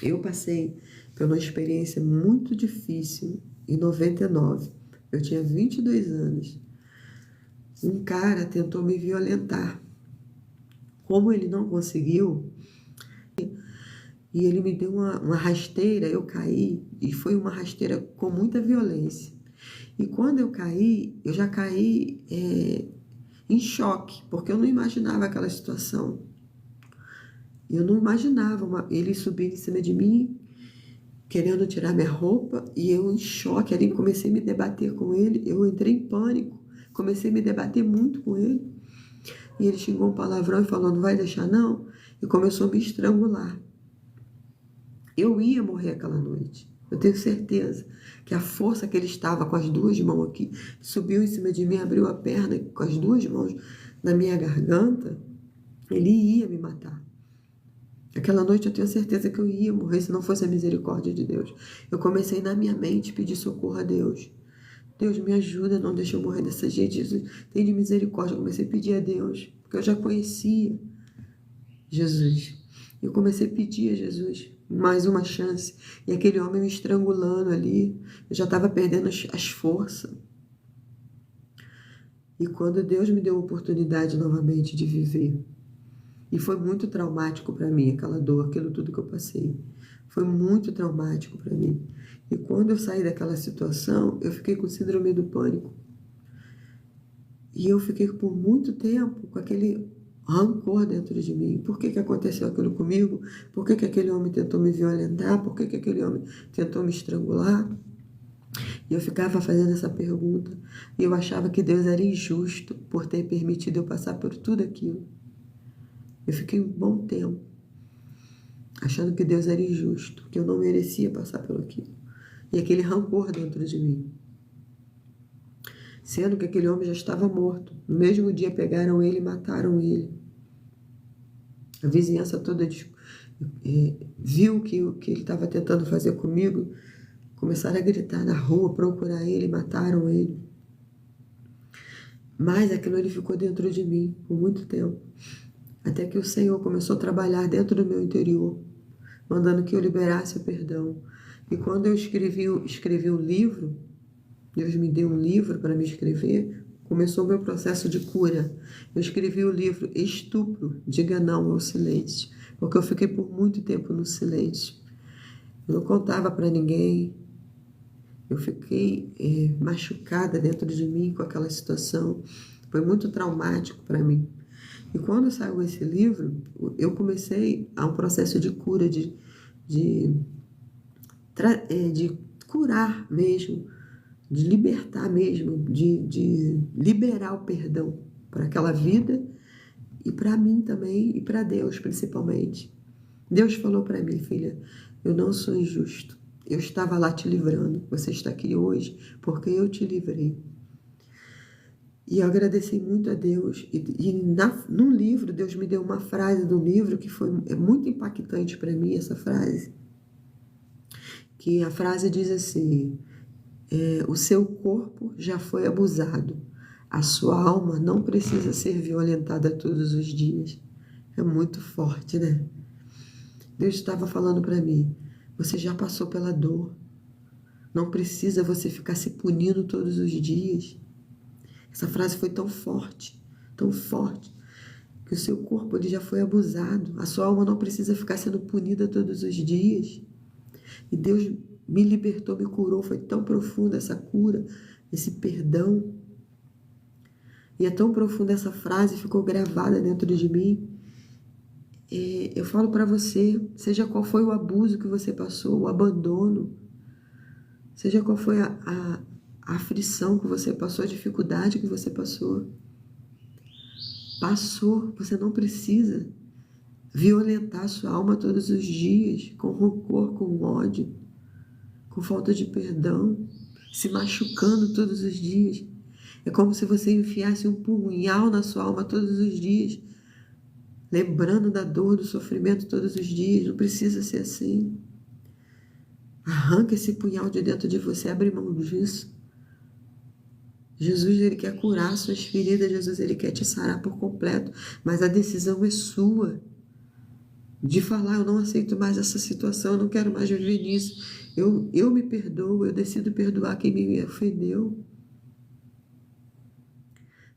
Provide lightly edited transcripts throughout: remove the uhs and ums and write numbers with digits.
Eu passei por uma experiência muito difícil em 99. Eu tinha 22 anos. Um cara tentou me violentar. Como ele não conseguiu, e ele me deu uma rasteira, eu caí, e foi uma rasteira com muita violência. E quando eu caí, eu já caí em choque, porque eu não imaginava aquela situação. Eu não imaginava ele subir em cima de mim, querendo tirar minha roupa, e eu em choque, ali comecei a me debater com ele, eu entrei em pânico, comecei a me debater muito com ele, e ele xingou um palavrão e falou, não vai deixar não, e começou a me estrangular. Eu ia morrer aquela noite, eu tenho certeza que a força que ele estava com as duas mãos aqui, subiu em cima de mim, abriu a perna com as duas mãos na minha garganta, ele ia me matar. Aquela noite eu tenho certeza que eu ia morrer se não fosse a misericórdia de Deus. Eu comecei na minha mente a pedir socorro a Deus. Deus, me ajuda, não deixa eu morrer dessa jeito. Jesus, tem de misericórdia. Eu comecei a pedir a Deus, porque eu já conhecia Jesus. Eu comecei a pedir a Jesus mais uma chance. E aquele homem me estrangulando ali, eu já estava perdendo as forças. E quando Deus me deu a oportunidade novamente de viver, e foi muito traumático para mim, aquela dor, aquilo tudo que eu passei. Foi muito traumático para mim. E quando eu saí daquela situação, eu fiquei com síndrome do pânico. E eu fiquei por muito tempo com aquele rancor dentro de mim. Por que aconteceu aquilo comigo? Por que aquele homem tentou me violentar? Por que aquele homem tentou me estrangular? E eu ficava fazendo essa pergunta. E eu achava que Deus era injusto por ter permitido eu passar por tudo aquilo. Eu fiquei um bom tempo achando que Deus era injusto, que eu não merecia passar pelo aquilo. E aquele rancor dentro de mim. Sendo que aquele homem já estava morto. No mesmo dia pegaram ele e mataram ele. A vizinhança toda viu que o que ele estava tentando fazer comigo. Começaram a gritar na rua, procurar ele, mataram ele. Mas aquilo ele ficou dentro de mim por muito tempo. Até que o Senhor começou a trabalhar dentro do meu interior, mandando que eu liberasse o perdão. E quando eu escrevi um livro, Deus me deu um livro para me escrever, começou o meu processo de cura. Eu escrevi o livro Estupro, Diga Não ao Silêncio, porque eu fiquei por muito tempo no silêncio. Eu não contava para ninguém. Eu fiquei machucada dentro de mim com aquela situação. Foi muito traumático para mim. E quando saiu esse livro, eu comecei a um processo de cura, de curar mesmo, de libertar mesmo, de liberar o perdão para aquela vida e para mim também e para Deus principalmente. Deus falou para mim, filha, eu não sou injusto. Eu estava lá te livrando. Você está aqui hoje porque eu te livrei. E eu agradeci muito a Deus. Num livro, Deus me deu uma frase do livro que foi muito impactante para mim, essa frase. Que a frase diz assim, o seu corpo já foi abusado. A sua alma não precisa ser violentada todos os dias. É muito forte, né? Deus estava falando para mim, você já passou pela dor. Não precisa você ficar se punindo todos os dias. Essa frase foi tão forte, que o seu corpo ele já foi abusado. A sua alma não precisa ficar sendo punida todos os dias. E Deus me libertou, me curou. Foi tão profunda essa cura, esse perdão. E é tão profunda essa frase, ficou gravada dentro de mim. Eu falo para você, seja qual foi o abuso que você passou, o abandono, seja qual foi a aflição que você passou, a dificuldade que você passou, você não precisa violentar a sua alma todos os dias, com rancor, com ódio, com falta de perdão, se machucando todos os dias. É como se você enfiasse um punhal na sua alma todos os dias, lembrando da dor, do sofrimento todos os dias. Não precisa ser assim. Arranca esse punhal de dentro de você, abre mão disso. Jesus, ele quer curar suas feridas, Jesus, ele quer te sarar por completo, mas a decisão é sua. de falar, eu não aceito mais essa situação, eu não quero mais viver nisso. Eu me perdoo, eu decido perdoar quem me ofendeu.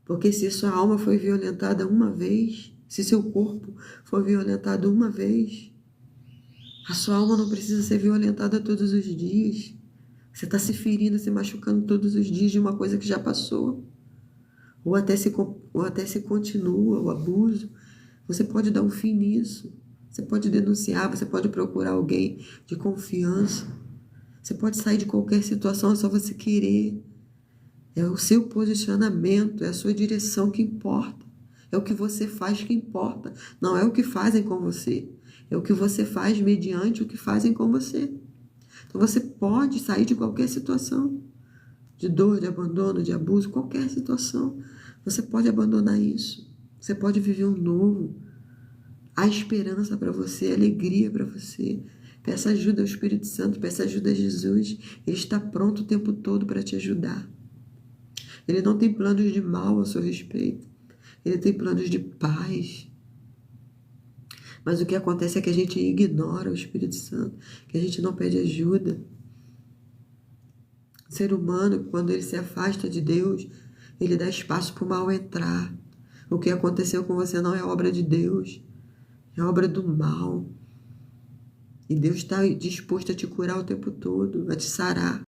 Porque se sua alma foi violentada uma vez, se seu corpo foi violentado uma vez, a sua alma não precisa ser violentada todos os dias. Você está se ferindo, se machucando todos os dias de uma coisa que já passou. Ou até se continua o abuso. Você pode dar um fim nisso. Você pode denunciar, você pode procurar alguém de confiança. Você pode sair de qualquer situação, é só você querer. É o seu posicionamento, é a sua direção que importa. É o que você faz que importa. Não é o que fazem com você. É o que você faz mediante o que fazem com você. Então você pode sair de qualquer situação. De dor, de abandono, de abuso, qualquer situação. Você pode abandonar isso. Você pode viver um novo. Há esperança para você, alegria para você. Peça ajuda ao Espírito Santo, peça ajuda a Jesus. Ele está pronto o tempo todo para te ajudar. Ele não tem planos de mal a seu respeito. Ele tem planos de paz. Mas o que acontece é que a gente ignora o Espírito Santo, que a gente não pede ajuda. O ser humano, quando ele se afasta de Deus, ele dá espaço para o mal entrar. O que aconteceu com você não é obra de Deus, é obra do mal. E Deus está disposto a te curar o tempo todo, a te sarar.